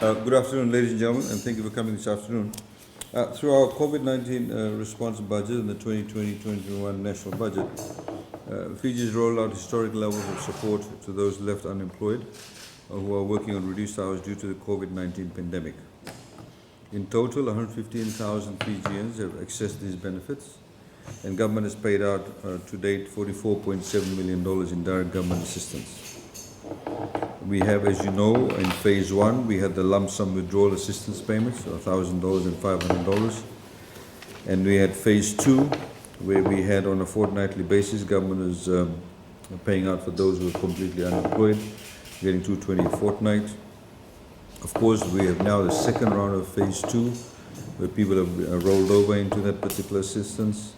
Good afternoon, ladies and gentlemen, and thank you for coming this afternoon. Through our COVID-19 response budget and the 2020-2021 national budget, Fiji has rolled out historic levels of support to those left unemployed who are working on reduced hours due to the COVID-19 pandemic. In total, 115,000 Fijians have accessed these benefits, and government has paid out to date $44.7 million in direct government assistance. We have, as you know, in phase one, we had the lump sum withdrawal assistance payments, $1,000 and $500. And we had phase two, where we had on a fortnightly basis, government is paying out for those who are completely unemployed, getting $220 a fortnight. Of course, we have now the second round of phase two, where people have rolled over into that particular assistance.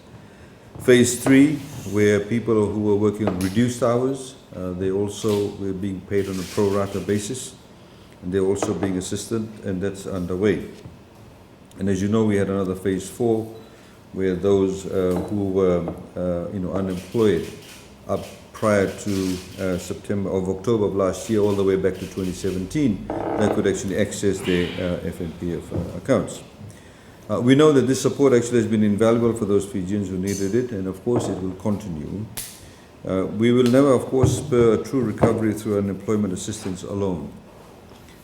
Phase three, where people who were working on reduced hours, they also were being paid on a pro rata basis, and they're also being assisted, and that's underway. And as you know, we had another phase four, where those who were unemployed up prior to October of last year, all the way back to 2017, that could actually access their FNPF accounts. We know that this support actually has been invaluable for those Fijians who needed it, and of course it will continue. We will never, of course, spur a true recovery through unemployment assistance alone.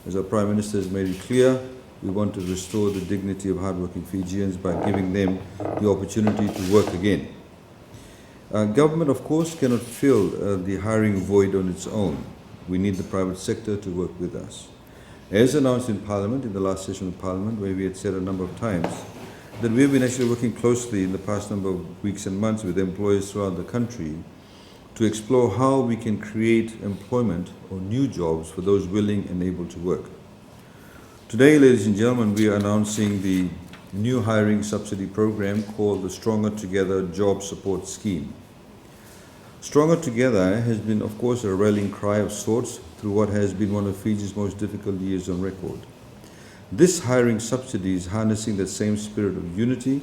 As our Prime Minister has made it clear, we want to restore the dignity of hardworking Fijians by giving them the opportunity to work again. Government, of course, cannot fill the hiring void on its own. We need the private sector to work with us. As announced in Parliament, in the last session of Parliament, where we had said a number of times that we have been actually working closely in the past number of weeks and months with employers throughout the country to explore how we can create employment or new jobs for those willing and able to work. Today, ladies and gentlemen, we are announcing the new hiring subsidy program called the Stronger Together Job Support Scheme. Stronger Together has been, of course, a rallying cry of sorts through what has been one of Fiji's most difficult years on record. This hiring subsidy is harnessing that same spirit of unity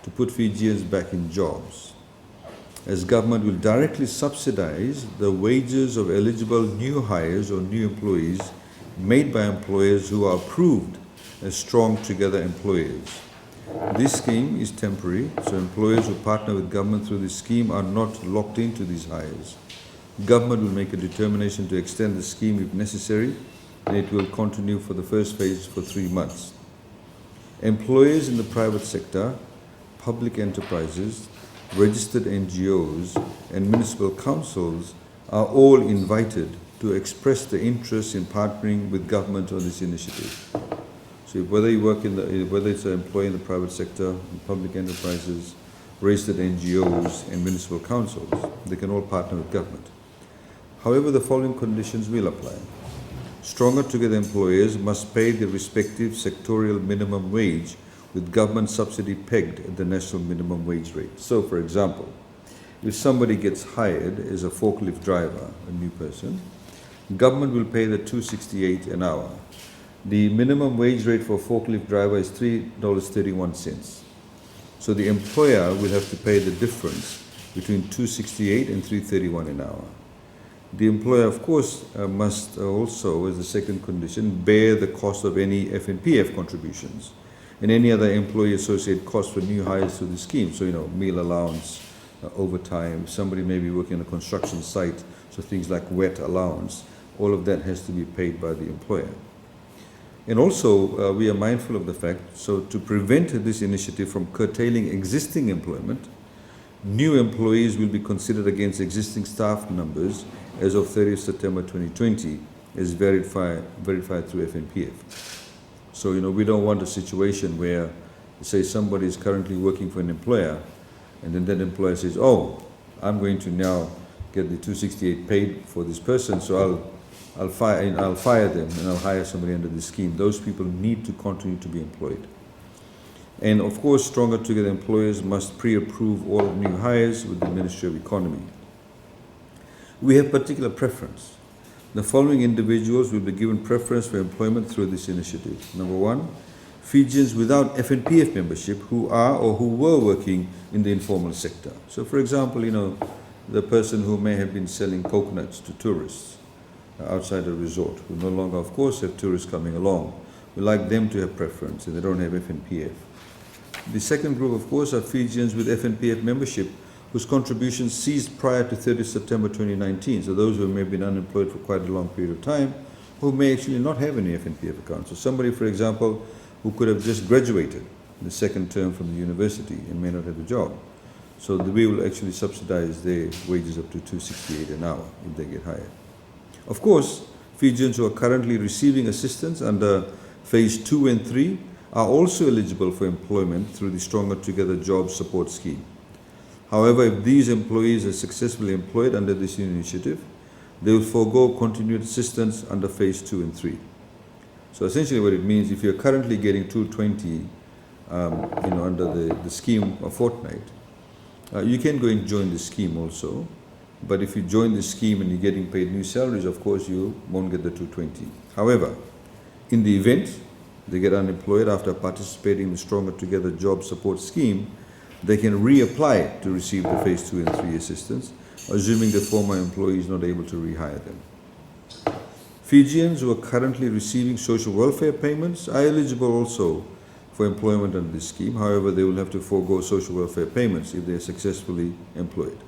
to put Fijians back in jobs, as government will directly subsidize the wages of eligible new hires or new employees made by employers who are approved as Strong Together employers. This scheme is temporary, so employers who partner with government through this scheme are not locked into these hires. Government will make a determination to extend the scheme if necessary, and it will continue for the first phase for 3 months. Employers in the private sector, public enterprises, registered NGOs, and municipal councils are all invited to express their interest in partnering with government on this initiative. So whether you work whether it's an employee in the private sector, public enterprises, registered NGOs, and municipal councils, they can all partner with government. However, the following conditions will apply. Stronger Together employers must pay their respective sectorial minimum wage with government subsidy pegged at the national minimum wage rate. So, for example, if somebody gets hired as a forklift driver, a new person, government will pay the $2.68 an hour. The minimum wage rate for a forklift driver is $3.31. So the employer will have to pay the difference between $2.68 and $3.31 an hour. The employer, of course, must also, as the second condition, bear the cost of any FNPF contributions and any other employee-associated costs for new hires to the scheme. So, meal allowance, overtime, somebody may be working on a construction site, so things like wet allowance, all of that has to be paid by the employer. And also, we are mindful of the fact, so to prevent this initiative from curtailing existing employment, new employees will be considered against existing staff numbers as of 30th September 2020, as verified through FNPF. So, we don't want a situation where, say, somebody is currently working for an employer, and then that employer says, oh, I'm going to now get the $2.68 paid for this person, so I'll fire them and I'll hire somebody under this scheme. Those people need to continue to be employed. And of course, Stronger Together employers must pre-approve all new hires with the Ministry of Economy. We have particular preference. The following individuals will be given preference for employment through this initiative. Number one, Fijians without FNPF membership who are or who were working in the informal sector. So for example, the person who may have been selling coconuts to tourists outside a resort, who no longer, of course, have tourists coming along. We like them to have preference, and they don't have FNPF. The second group, of course, are Fijians with FNPF membership whose contributions ceased prior to 30 September 2019. So those who may have been unemployed for quite a long period of time, who may actually not have any FNPF account. So somebody, for example, who could have just graduated the second term from the university and may not have a job. So we will actually subsidize their wages up to $268 an hour if they get hired. Of course, Fijians who are currently receiving assistance under Phase 2 and 3 are also eligible for employment through the Stronger Together Job Support Scheme. However, if these employees are successfully employed under this new initiative, they will forego continued assistance under Phase 2 and 3. So essentially what it means, if you're currently getting $220 under the scheme a fortnight, you can go and join the scheme also. But if you join the scheme and you're getting paid new salaries, of course you won't get the $220. However, in the event they get unemployed after participating in the Stronger Together Job Support Scheme, they can reapply to receive the Phase 2 and 3 assistance, assuming the former employee is not able to rehire them. Fijians who are currently receiving social welfare payments are eligible also for employment under this scheme. However, they will have to forego social welfare payments if they are successfully employed.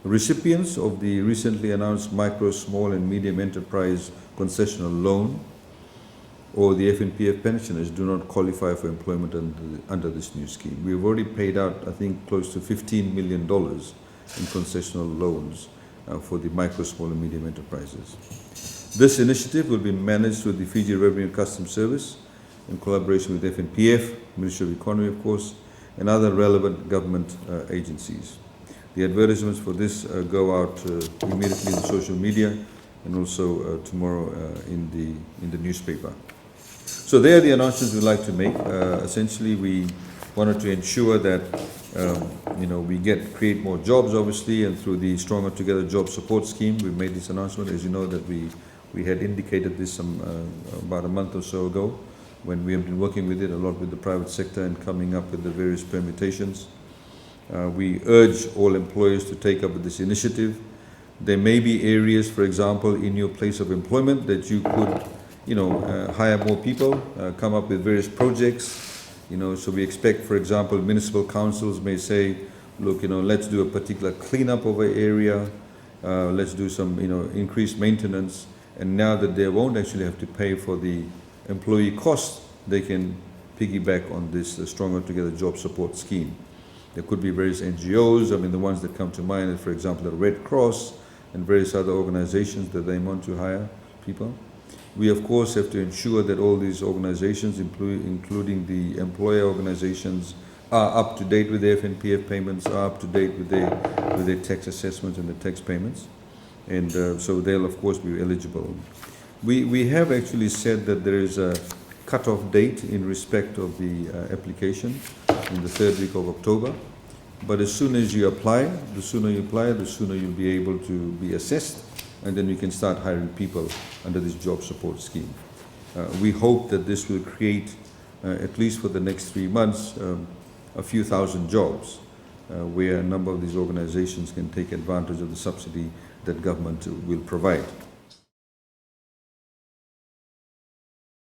Recipients of the recently announced Micro, Small and Medium Enterprise Concessional Loan or the FNPF pensioners do not qualify for employment under this new scheme. We have already paid out, I think, close to $15 million in concessional loans for the micro, small and medium enterprises. This initiative will be managed through the Fiji Revenue and Customs Service in collaboration with FNPF, Ministry of Economy, of course, and other relevant government agencies. The advertisements for this go out immediately in social media and also tomorrow in the newspaper. So there are the announcements we'd like to make. Essentially, we wanted to ensure that we create more jobs, obviously, and through the Stronger Together Job Support Scheme, we made this announcement. As you know, that we had indicated this about a month or so ago, when we have been working with it a lot with the private sector and coming up with the various permutations. We urge all employers to take up this initiative. There may be areas, for example, in your place of employment that you could, hire more people, come up with various projects. So we expect, for example, municipal councils may say, look, let's do a particular cleanup of an area, let's do some, increased maintenance. And now that they won't actually have to pay for the employee costs, they can piggyback on this Stronger Together Job Support Scheme. There could be various NGOs. The ones that come to mind are, for example, the Red Cross and various other organizations that they want to hire people. We, of course, have to ensure that all these organizations, including the employer organizations, are up to date with their FNPF payments, are up to date with their tax assessments and the tax payments. And so they'll, of course, be eligible. We have actually said that there is a cut-off date in respect of the application in the third week of October. But as soon as you apply, the sooner you'll be able to be assessed, and then you can start hiring people under this job support scheme. We hope that this will create, at least for the next 3 months, a few thousand jobs where a number of these organizations can take advantage of the subsidy that government will provide.